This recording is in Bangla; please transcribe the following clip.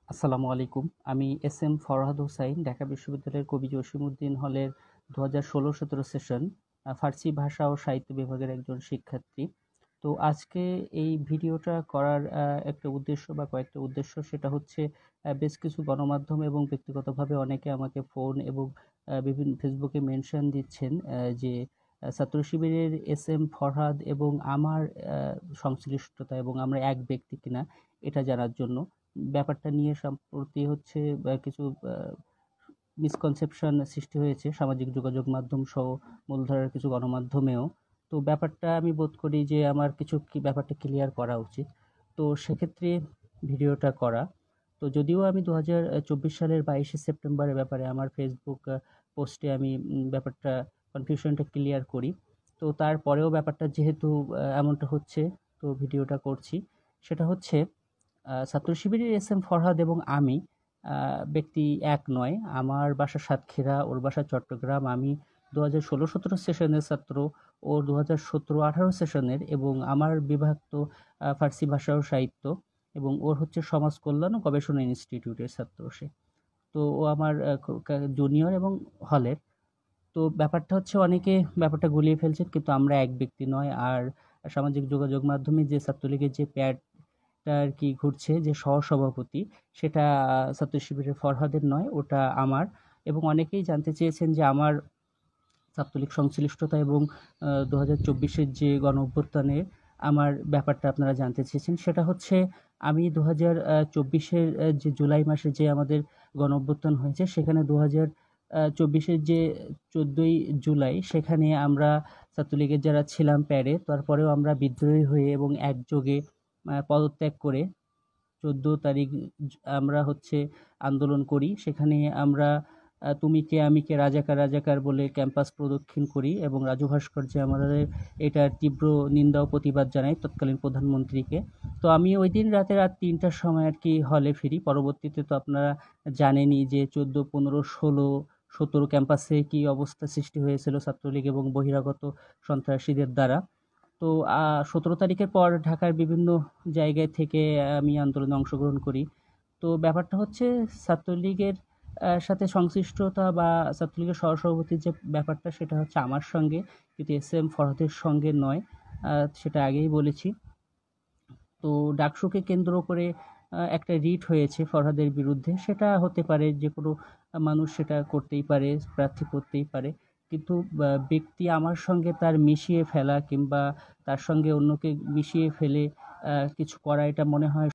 আসসালামু আলাইকুম। আমি এস.এম. ফরহাদ হোসাইন, ঢাকা বিশ্ববিদ্যালয়ের কবি জসিমউদ্দিন হলের ২০১৬-১৭ সেশন ফার্সি ভাষা ও সাহিত্য বিভাগের একজন শিক্ষার্থী। তো আজকে এই ভিডিওটা করার একটা উদ্দেশ্য বা কয়েকটা উদ্দেশ্য, সেটা হচ্ছে বেশ কিছু গণমাধ্যম এবং ব্যক্তিগতভাবে অনেকে আমাকে ফোন এবং বিভিন্ন ফেসবুকে মেনশন দিচ্ছেন যে ছাত্র শিবিরের এস.এম. ফরহাদ এবং আমার সংশ্লিষ্টতা এবং আমরা এক ব্যক্তি কিনা এটা জানার জন্য। ব্যাপারটা নিয়ে সম্প্রতি হচ্ছে কিছু মিসকনসেপশন সৃষ্টি হয়েছে সামাজিক যোগাযোগ মাধ্যম সহ মূলধারার কিছু গণমাধ্যমেও। তো ব্যাপারটা আমি বোধ করি যে আমার কিছু ব্যাপারটা ক্লিয়ার করা উচিত। তো সেক্ষেত্রে ভিডিওটা করা। তো যদিও আমি ২০২৪ সালের ২২শে সেপ্টেম্বরের ব্যাপারে আমার ফেসবুক পোস্টে আমি ব্যাপারটা কনফিউশনটা ক্লিয়ার করি। তো তারপরেও ব্যাপারটা যেহেতু এমনটা হচ্ছে, তো ভিডিওটা করছি। সেটা হচ্ছে ছাত্র শিবিরের এস.এম. ফরহাদ এবং আমি ব্যক্তি এক নয়। আমার বাসা সাতক্ষীরা, ওর বাসা চট্টগ্রাম। আমি ২০১৬-১৭ সেশনের ছাত্র, ও ২০১৭-১৮ সেশনের, এবং আমার বিভাগ তো ফার্সি ভাষা ও সাহিত্য, এবং ওর হচ্ছে সমাজ কল্যাণ ও গবেষণা ইনস্টিটিউটের ছাত্র সে। তো ও আমার জুনিয়র এবং হলের। তো ব্যাপারটা হচ্ছে অনেকে ব্যাপারটা গুলিয়ে ফেলছেন, কিন্তু আমরা এক ব্যক্তি নয়। আর সামাজিক যোগাযোগ মাধ্যমে যে ছাত্রলীগের যে প্যাডটা আর কি ঘুরছে, যে সহসভাপতি, সেটা ছাত্র শিবিরের ফরহাদের নয়, ওটা আমার। এবং অনেকেই জানতে চেয়েছেন যে আমার ছাত্রলীগ সংশ্লিষ্টতা এবং ২০২৪-এর যে গণঅভ্যুত্থানে আমার ব্যাপারটা আপনারা জানতে চেয়েছেন। সেটা হচ্ছে আমি ২০২৪-এর যে জুলাই মাসে যে আমাদের গণঅভ্যুত্থান হয়েছে, সেখানে ২০২৪-এর যে ১৪ই জুলাই, সেখানে আমরা ছাত্রলীগের যারা ছিলাম প্যাডে, তারপরেও আমরা বিদ্রোহী হয়ে এবং একযোগে পদত্যাগ করে ১৪ তারিখ আমরা হচ্ছে আন্দোলন করি। সেখানে আমরা তুমি কে আমি কে রাজাকার রাজাকার বলে ক্যাম্পাস প্রদক্ষিণ করি, এবং রাজু ভাস্কর্যে আমাদের এটার তীব্র নিন্দা ও প্রতিবাদ জানাই তৎকালীন প্রধানমন্ত্রীকে। তো আমি ওই দিন রাত ৩টার সময় আর কি হলে ফিরি। পরবর্তীতে তো আপনারা জানেনই যে ১৪, ১৫, ১৬, ১৭ ক্যাম্পাসে কি অবস্থা সৃষ্টি হয়েছিল ছাত্রলীগ এবং বহিরাগত সন্ত্রাসীদের দ্বারা। তো ১৭ তারিখের পর ঢাকার বিভিন্ন জায়গায় থেকে আমি আন্দোলনে অংশগ্রহণ করি। তো ব্যাপারটা হচ্ছে ছাত্রলীগের সাথে সংশ্লিষ্টতা বা ছাত্রলীগের সহসভাপতির যে ব্যাপারটা, সেটা হচ্ছে আমার সঙ্গে, কিন্তু এস.এম. ফরহাদের সঙ্গে নয়। সেটা আগেই বলেছি। তো ডাকসুকে কেন্দ্র করে একটা রিট হয়েছে ফরহাদের বিরুদ্ধে। সেটা হতে পারে, যে কোনো মানুষ সেটা করতেই পারে, প্রার্থী করতেই পারে। কিন্তু ব্যক্তি আমার সঙ্গে তার মিশিয়ে ফেলা কিংবা তার সঙ্গে অন্যকে মিশিয়ে ফেলে কিছু করা, এটা মনে হয়